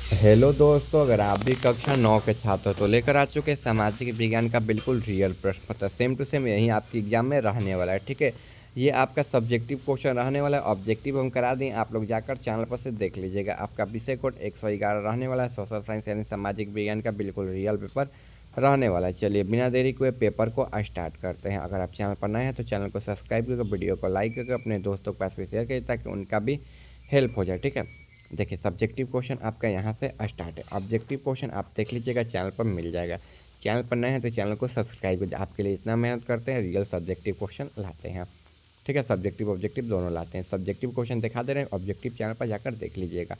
Hello दोस्तों, अगर आप भी कक्षा 9 के छात्र हो तो लेकर आ चुके हैं सामाजिक विज्ञान का बिल्कुल रियल प्रश्न पत्र। सेम टू सेम यही आपकी एग्जाम में रहने वाला है। ठीक है, ये आपका सब्जेक्टिव क्वेश्चन रहने वाला है। ऑब्जेक्टिव हम करा दें, आप लोग जाकर चैनल पर से देख लीजिएगा। आपका विषय कोड 111 रहने वाला है। सोशल साइंस यानी सामाजिक विज्ञान का बिल्कुल रियल पेपर रहने वाला है। चलिए बिना देरी हुए पेपर को स्टार्ट करते हैं। अगर आप चैनल पर नए हैं तो चैनल को सब्सक्राइब करके वीडियो को लाइक करके अपने दोस्तों के पास भी शेयर करिए ताकि उनका भी हेल्प हो जाए। ठीक है, देखिए सब्जेक्टिव क्वेश्चन आपका यहाँ से स्टार्ट है। ऑब्जेक्टिव क्वेश्चन आप देख लीजिएगा, चैनल पर मिल जाएगा। चैनल पर नए हैं तो चैनल को सब्सक्राइब कीजिए। आपके लिए इतना मेहनत करते हैं, रियल सब्जेक्टिव क्वेश्चन लाते हैं। ठीक है, सब्जेक्टिव ऑब्जेक्टिव दोनों लाते हैं। सब्जेक्टिव क्वेश्चन दिखा दे रहे हैं, ऑब्जेक्टिव चैनल पर जाकर देख लीजिएगा।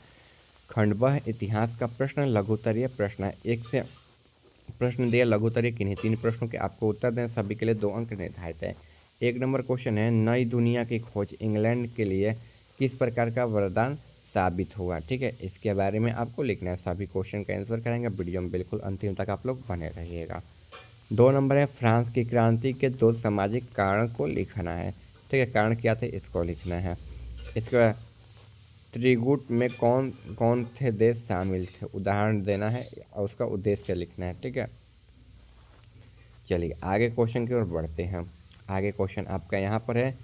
खंडवा इतिहास का प्रश्न लघुतरीय प्रश्न है। एक से प्रश्न दिया लघुतरीय किन्हीं 3 प्रश्नों के आपको उत्तर दें, सभी के लिए 2 अंक निर्धारित है। 1 नंबर क्वेश्चन है, नई दुनिया की खोज इंग्लैंड के लिए किस प्रकार का वरदान साबित हुआ। ठीक है, इसके बारे में आपको लिखना है। सभी क्वेश्चन का आंसर करेंगे, वीडियो में बिल्कुल अंतिम तक आप लोग बने रहिएगा। 2 नंबर है, फ्रांस की क्रांति के 2 सामाजिक कारण को लिखना है। ठीक है, कारण क्या थे इसको लिखना है। इसके बाद त्रिगुट में कौन कौन थे देश शामिल थे, उदाहरण देना है और उसका उद्देश्य लिखना है। ठीक है, चलिए आगे क्वेश्चन की ओर बढ़ते हैं। आगे क्वेश्चन आपका यहाँ पर है,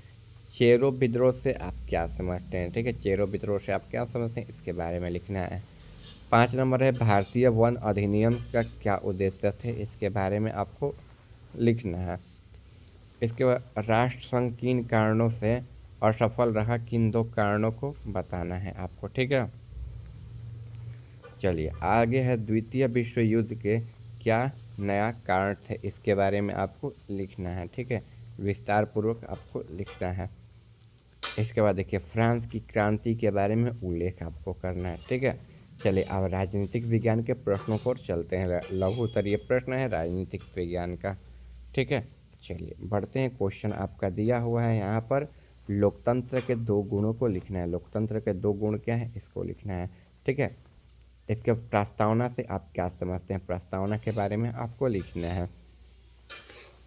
चेरो विद्रोह से आप क्या समझते हैं। ठीक है, चेरो विद्रोह से आप क्या समझते हैं इसके बारे में लिखना है। 5 नंबर है, भारतीय वन अधिनियम का क्या उद्देश्य थे, इसके बारे में आपको लिखना है। इसके बाद राष्ट्रसंघ किन कारणों से असफल रहा, किन 2 कारणों को बताना है आपको। ठीक है, चलिए आगे है, द्वितीय विश्व युद्ध के क्या नया कारण थे, इसके बारे में आपको लिखना है। ठीक है, विस्तार पूर्वक आपको लिखना है। इसके बाद देखिए, फ्रांस की क्रांति के बारे में उल्लेख आपको करना है। ठीक है, चलिए अब राजनीतिक विज्ञान के प्रश्नों को चलते हैं। लघु उत्तरीय प्रश्न है राजनीतिक विज्ञान का। ठीक है, चलिए बढ़ते हैं। क्वेश्चन आपका दिया हुआ है यहाँ पर, लोकतंत्र के 2 गुणों को लिखना है। लोकतंत्र के 2 गुण क्या है इसको लिखना है। ठीक है, इसके प्रस्तावना से आप क्या समझते हैं, प्रस्तावना के बारे में आपको लिखना है।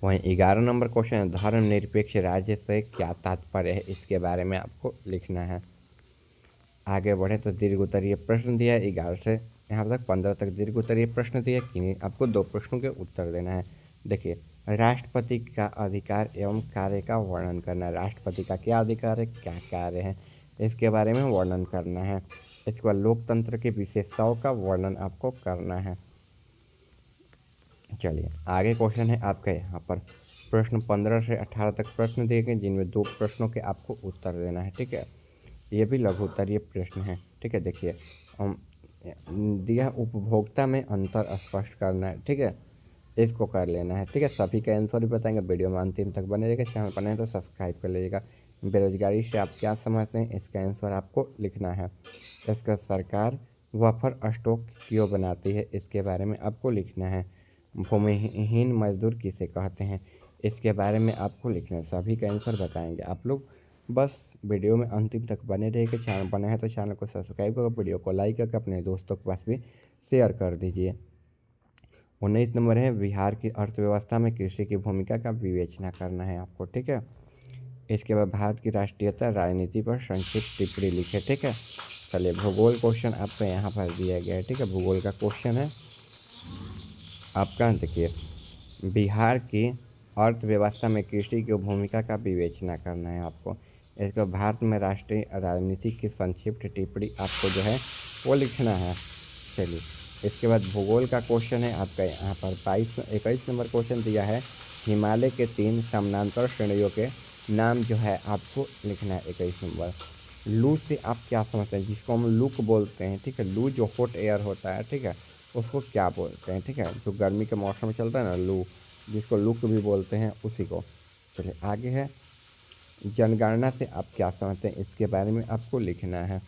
वहीं 11 नंबर क्वेश्चन है, धर्मनिरपेक्ष राज्य से क्या तात्पर्य है, इसके बारे में आपको लिखना है। आगे बढ़े तो दीर्घ उत्तरीय प्रश्न दिया है 11 से यहाँ तक 15 तक दीर्घ उत्तरीय प्रश्न दिया कि आपको 2 प्रश्नों के उत्तर देना है। देखिए, राष्ट्रपति का अधिकार एवं कार्य का वर्णन करना है। राष्ट्रपति का क्या अधिकार है, क्या कार्य है, इसके बारे में वर्णन करना है। इसके बाद लोकतंत्र की विशेषताओं का वर्णन आपको करना है। चलिए आगे क्वेश्चन है आपका यहाँ पर, प्रश्न 15 से 18 तक प्रश्न दिए गए जिनमें 2 प्रश्नों के आपको उत्तर देना है। ठीक है, ये भी लघु उत्तरीय प्रश्न है। ठीक है, देखिए हम दिया उपभोक्ता में अंतर स्पष्ट करना है। ठीक है, इसको कर लेना है। ठीक है, सभी का आंसर भी बताएंगे, वीडियो में अंतिम तक बने रहेगा। चैनल पर नए तो सब्सक्राइब कर लीजिएगा। बेरोजगारी से आप क्या समझते हैं, इसका आंसर आपको लिखना है। इसका सरकार बफर स्टॉक क्यों बनाती है, इसके बारे में आपको लिखना है। भूमिहीन मजदूर किसे कहते हैं, इसके बारे में आपको लिखना है। सभी का आंसर बताएंगे आप लोग। बस वीडियो में अंतिम तक बने रहिए। चैनल बने हैं तो चैनल को सब्सक्राइब करके वीडियो को लाइक करके अपने दोस्तों के पास भी शेयर कर दीजिए। 19 नंबर है, बिहार की अर्थव्यवस्था में कृषि की भूमिका का विवेचना करना है आपको। ठीक है, इसके बाद भारत की राष्ट्रीयता राजनीति पर संक्षिप्त टिप्पणी लिखे। ठीक है, चलिए भूगोल क्वेश्चन आपको यहाँ पर दिया गया है। ठीक है, भूगोल का क्वेश्चन है आपका। देखिए, बिहार की अर्थव्यवस्था में कृषि की भूमिका का विवेचना करना है आपको। इसके बाद भारत में राष्ट्रीय राजनीति की संक्षिप्त टिप्पणी आपको जो है वो लिखना है। चलिए इसके बाद भूगोल का क्वेश्चन है आपका यहाँ पर 21 नंबर क्वेश्चन दिया है, हिमालय के 3 समानांतर श्रेणियों के नाम जो है आपको लिखना है। 21 नंबर, लू से आप क्या समझते हैं, जिसको हम लूक बोलते हैं। ठीक है, लू जो हॉट एयर होता है, ठीक है, उसको क्या बोलते हैं। ठीक है, जो गर्मी के मौसम में चलता है ना लू, जिसको लूक भी बोलते हैं, उसी को। चलिए आगे है, जनगणना से आप क्या समझते हैं, इसके बारे में आपको लिखना है।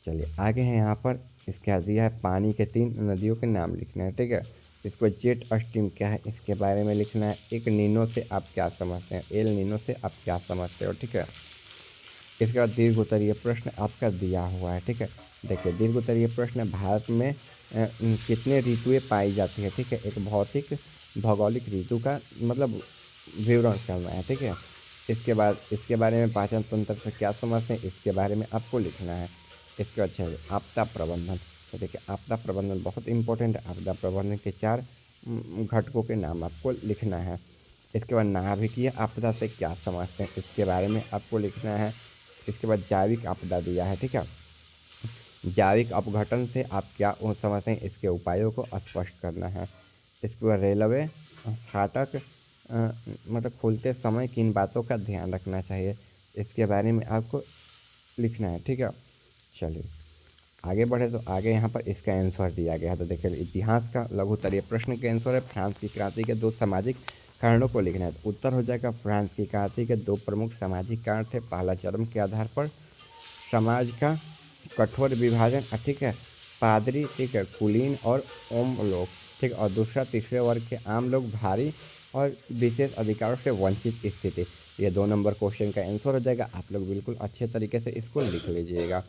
चलिए आगे है यहाँ पर, इसके दिया है पानी के 3 नदियों के नाम लिखना है। ठीक है, इसको जेट स्ट्रीम क्या है इसके बारे में लिखना है। एक नीनो से आप क्या समझते हैं, एल नीनो से आप क्या समझते हो। ठीक है, इसके बाद दीर्घ उत्तरीय प्रश्न आपका दिया हुआ है। ठीक है, देखिए दीर्घ उत्तरीय प्रश्न, भारत में कितने ऋतुएं पाई जाती है। ठीक है, एक भौतिक भौगोलिक ऋतु का मतलब विवरण करना है। ठीक है, इसके बाद इसके बारे में पाचन तंत्र से क्या समझते हैं, इसके बारे में आपको लिखना है। इसके बाद है आपदा प्रबंधन। तो देखिए आपदा प्रबंधन बहुत इंपॉर्टेंट है। आपदा प्रबंधन के 4 घटकों के नाम आपको लिखना है। इसके बाद नाभिकीय आपदा से क्या समझते हैं, इसके बारे में आपको लिखना है। इसके बाद जैविक आपदा दिया है, ठीक है। जैविक अपघटन से आप क्या समझते हैं, इसके उपायों को स्पष्ट करना है। इसके बाद रेलवे फाटक मतलब खुलते समय किन बातों का ध्यान रखना चाहिए, इसके बारे में आपको लिखना है, ठीक है। चलिए आगे बढ़े तो आगे यहाँ पर इसका आंसर दिया गया है। तो देखिए इतिहास का लघु उत्तरीय प्रश्न के आंसर है फ्रांस की क्रांति के 2 सामाजिक कारणों को लिखना है। तो उत्तर हो जाएगा फ्रांस की क्रांति के 2 प्रमुख सामाजिक कारण थे। पहला जन्म के आधार पर समाज का कठोर विभाजन, ठीक है, पादरी, ठीक है, कुलीन और ओम लोग, ठीक। और दूसरा तीसरे वर्ग के आम लोग भारी और विशेष अधिकारों से वंचित स्थिति। ये 2 नंबर क्वेश्चन का आंसर हो जाएगा। आप लोग बिल्कुल अच्छे तरीके से इसको लिख लीजिएगा।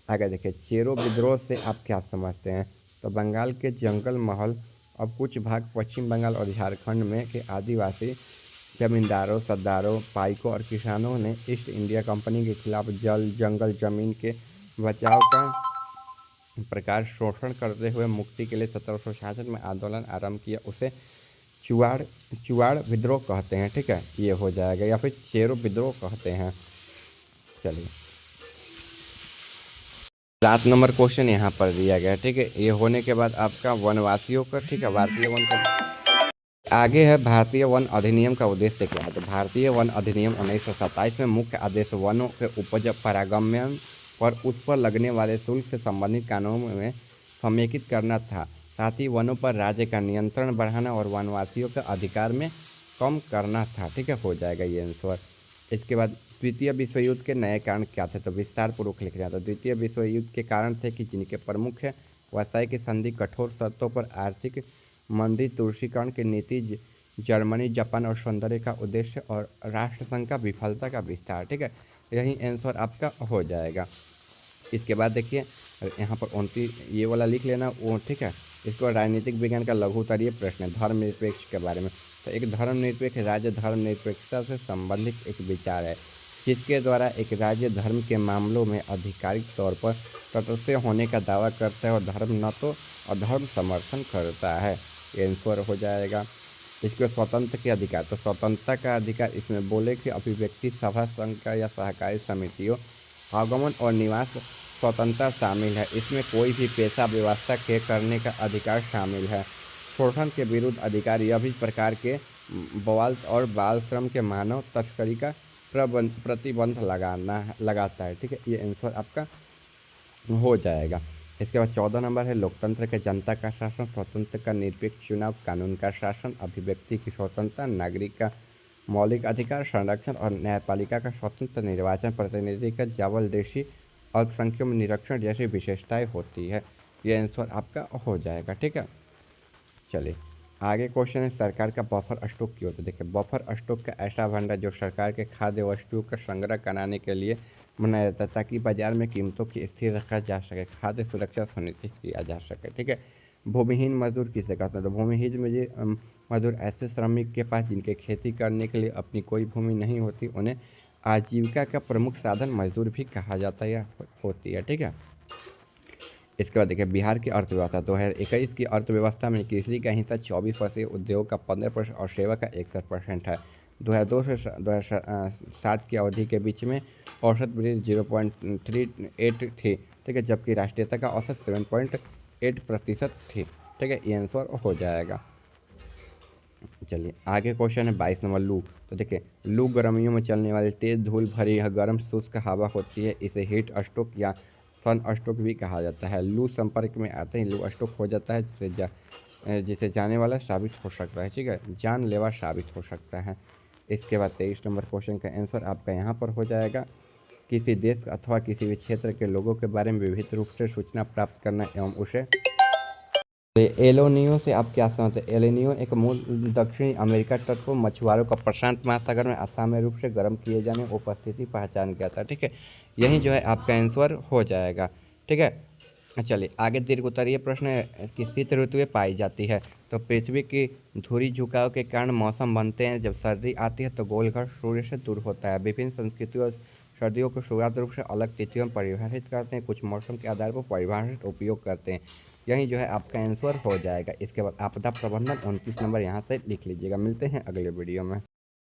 आगे देखिए चेरो विद्रोह से आप क्या समझते हैं। तो बंगाल के जंगल महल और कुछ भाग पश्चिम बंगाल और झारखंड में के आदिवासी जमींदारों, सरदारों, पाइकों और किसानों ने ईस्ट इंडिया कंपनी के खिलाफ जल, जंगल, जमीन के बचाव का प्रकार शोषण करते हुए मुक्ति के लिए 1766 में आंदोलन आरंभ किया। उसे चुआड़ चुआड़ विद्रोह कहते हैं, ठीक है, ये हो जाएगा, या फिर चेरो विद्रोह कहते हैं। चलिए 7 नंबर क्वेश्चन यहाँ पर दिया गया है, ठीक है। ये होने के बाद आपका वनवासियों का, ठीक है, भारतीय वन का आगे है भारतीय वन अधिनियम का उद्देश्य क्या है। तो भारतीय वन अधिनियम 1927 में मुख्य आदेश वनों के उपज, परागमन और उस पर लगने वाले शुल्क से संबंधित कानूनों में समेकित करना था। साथ ही वनों पर राज्य का नियंत्रण बढ़ाना और वनवासियों के अधिकार में कम करना था, ठीक है, हो जाएगा ये आंसर। इसके बाद द्वितीय विश्व युद्ध के नए कारण क्या थे। तो विस्तार पूर्वक लिखना था। द्वितीय विश्व युद्ध के कारण थे कि जिनके प्रमुख व्यवसाय की संधि, कठोर शर्तों पर आर्थिक मंदी, तुर्कीकरण की नीति, जर्मनी, जापान और सौंदर्य का उद्देश्य और राष्ट्रसंघ का विफलता का विस्तार, ठीक है, यही आंसर आपका हो जाएगा। इसके बाद देखिए यहाँ पर 29 ये वाला लिख लेना वो, ठीक है। इसको राजनीतिक विज्ञान का लघु उत्तरीय प्रश्न है धर्मनिरपेक्ष के बारे में। तो एक धर्मनिरपेक्ष राज्य धर्मनिरपेक्षता से संबंधित एक विचार है जिसके द्वारा एक राज्य धर्म के मामलों में आधिकारिक तौर पर तटस्थ होने का दावा करता है और धर्म न तो अधर्म समर्थन करता है। ये आंसर हो जाएगा। इसके स्वतंत्र के अधिकार। तो स्वतंत्रता का अधिकार इसमें बोले कि अभिव्यक्ति, सभा, संघ का या सहकारी समितियों, आगमन और निवास स्वतंत्रता शामिल है। इसमें कोई भी पेशा व्यवस्था के करने का अधिकार शामिल है। शोषण के विरुद्ध अधिकार यह भी प्रकार के बवाल और बाल श्रम के मानव तस्करी का प्रतिबंध लगाता है, ठीक है। ये आंसर आपका हो जाएगा। इसके बाद 14 नंबर है लोकतंत्र के जनता का शासन, स्वतंत्र का निरपेक्ष चुनाव, कानून का शासन, अभिव्यक्ति की स्वतंत्रता, नागरिक का मौलिक अधिकार संरक्षण और न्यायपालिका का स्वतंत्र निर्वाचन, प्रतिनिधि का जबरदस्ती, अल्पसंख्यक निरीक्षण जैसी विशेषताएं होती है। ये आंसर आपका हो जाएगा, ठीक है। चलिए आगे क्वेश्चन है सरकार का बफर स्टॉक क्यों होता है। देखिए बफर स्टॉक का ऐसा भंडार जो सरकार के खाद्य वस्तुओं का संग्रह कराने के लिए बनाया जाता है ताकि बाजार में कीमतों की स्थिर रखा जा सके, खाद्य सुरक्षा सुनिश्चित किया जा सके, ठीक है। भूमिहीन मजदूर किसे कहते हैं। तो भूमिहीन मजदूर ऐसे श्रमिक के पास जिनके खेती करने के लिए अपनी कोई भूमि नहीं होती, उन्हें आजीविका का प्रमुख साधन मजदूर भी कहा जाता है या होती है, ठीक है। इसके बाद देखिए बिहार की अर्थव्यवस्था 2021 की अर्थव्यवस्था में कृषि का हिस्सा 24%, उद्योग का 15% और सेवा का 61% है। 2002 से 2007 की अवधि के बीच में औसत वृद्धि 0.38 थी, ठीक है, जबकि राष्ट्रीयता का औसत 7.8% थी, ठीक है। ये आंसर हो जाएगा। चलिए आगे क्वेश्चन है 22 नंबर लू। तो देखिए लू गर्मियों में चलने वाली तेज़ धूल भरी गर्म शुष्क हवा होती है। इसे हीट स्ट्रोक या सन स्ट्रोक भी कहा जाता है। लू संपर्क में आते ही लू स्ट्रोक हो जाता है जिसे जाने वाला साबित हो सकता है, ठीक है, जानलेवा साबित हो सकता है। इसके बाद 23 नंबर क्वेश्चन का आंसर आपका यहाँ पर हो जाएगा। किसी देश अथवा किसी भी क्षेत्र के लोगों के बारे में विविध रूप से सूचना प्राप्त करना एवं उसे एलोनियो से आप क्या समझते हैं। एलोनियो एक मूल दक्षिणी अमेरिका तट पर मछुआरों का प्रशांत महासागर में असामान्य रूप से गर्म किए जाने उपस्थिति पहचान गया था, ठीक है। यही जो है आपका आंसर हो जाएगा, ठीक है। चलिए आगे दीर्घ उत्तरीय प्रश्न है कि शीत ऋतुएं पाई जाती है। तो पृथ्वी की धुरी झुकाव के कारण मौसम बनते हैं। जब सर्दी आती है तो गोल घर सूर्य से दूर होता है। विभिन्न संस्कृतियों सर्दियों को शुरुआत रूप से अलग तिथियों में परिभाषित करते हैं, कुछ मौसम के आधार पर परिभाषित उपयोग करते हैं। यही जो है आपका आंसर हो जाएगा। इसके बाद आपदा प्रबंधन 29 नंबर यहाँ से लिख लीजिएगा। मिलते हैं अगले वीडियो में।